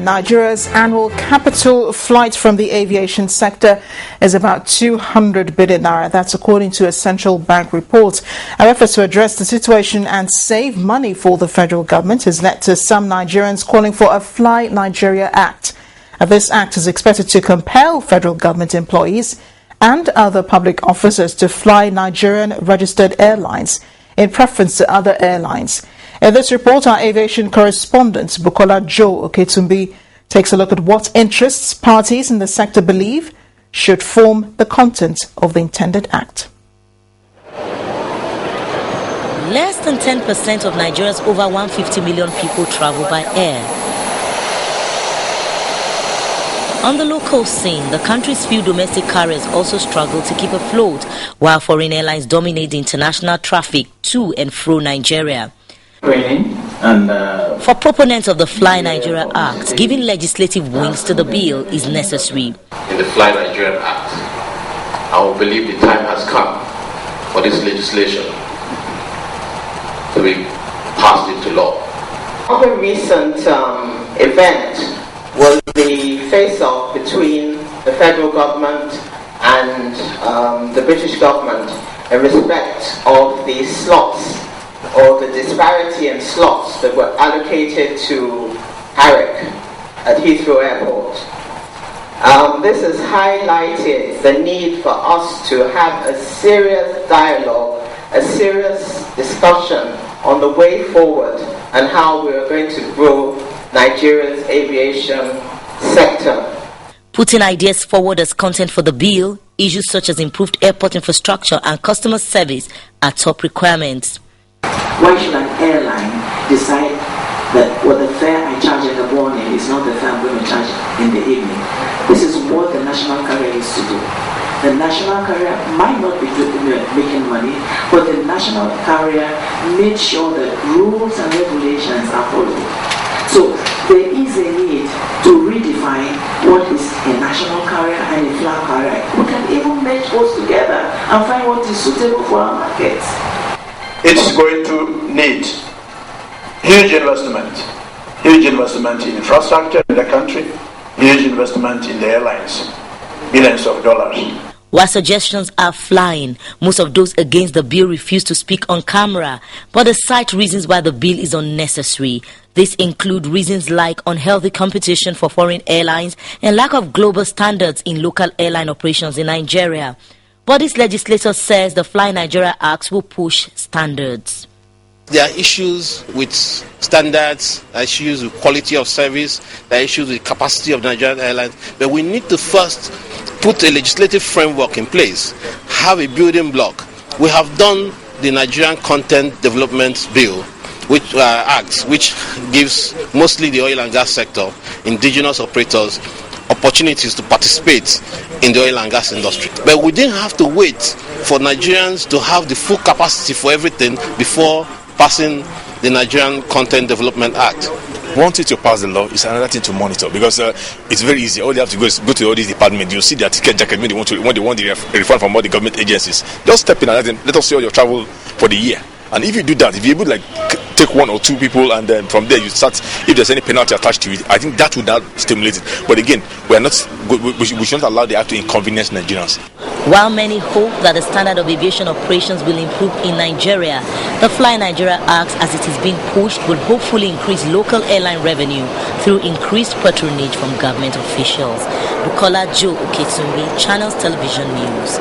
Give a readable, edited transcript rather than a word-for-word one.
Nigeria's annual capital flight from the aviation sector is about 200 billion naira. That's according to a central bank report. Our efforts to address the situation and save money for the federal government has led to some Nigerians calling for a Fly Nigeria Act. This act is expected to compel federal government employees and other public officers to fly Nigerian registered airlines in preference to other airlines. In this report, our aviation correspondent, Bukola Joe Oketumbi, takes a look at what interests parties in the sector believe should form the content of the intended act. Less than 10% of Nigeria's over 150 million people travel by air. On the local scene, the country's few domestic carriers also struggle to keep afloat, while foreign airlines dominate the international traffic to and through Nigeria. For proponents of the Fly Nigeria Act, giving legislative wings to the bill is necessary. In the Fly Nigeria Act, I will believe the time has come for this legislation to be passed into law. Another recent event was the face-off between the federal government and the British government in respect of the slots or the disparity in slots that were allocated to Harrock at Heathrow Airport. This has highlighted the need for us to have a serious dialogue, a serious discussion on the way forward and how we are going to grow Nigeria's aviation sector. Putting ideas forward as content for the bill, issues such as improved airport infrastructure and customer service are top requirements. Why should an airline decide that the fare I charge in the morning is not the fare I'm going to charge in the evening? This is what the national carrier is to do. The national carrier might not be making money, but the national carrier makes sure that rules and regulations are followed. So there is a need to redefine what is a national carrier and a flag carrier. We can even merge both together and find what is suitable for our markets. It's going to need huge investment in infrastructure in the country, huge investment in the airlines, billions of dollars. While suggestions are flying, most of those against the bill refuse to speak on camera, but they cite reasons why the bill is unnecessary. These include reasons like unhealthy competition for foreign airlines and lack of global standards in local airline operations in Nigeria. But this legislator says the Fly Nigeria Act will push standards. There are issues with standards, issues with quality of service, there are issues with capacity of Nigerian airlines, but we need to first put a legislative framework in place, have a building block. We have done the Nigerian Content Development Bill, which gives mostly the oil and gas sector, indigenous operators, opportunities to participate in the oil and gas industry. But we didn't have to wait for Nigerians to have the full capacity for everything before passing the Nigerian Content Development Act. Once you pass the law, it's another thing to monitor because it's very easy. All you have to go is go to all these departments. You'll see their ticket jacket when they want the refund from all the government agencies. Just step in and let us see all your travel for the year. And if you do that, if you're able to take one or two people and then from there you start, if there's any penalty attached to it, I think that would not stimulate it. But again, we should not allow the act to inconvenience Nigerians. While many hope that the standard of aviation operations will improve in Nigeria, the Fly Nigeria Act, as it is being pushed, will hopefully increase local airline revenue through increased patronage from government officials. Bukola Joe Oketumbi, Channels Television News.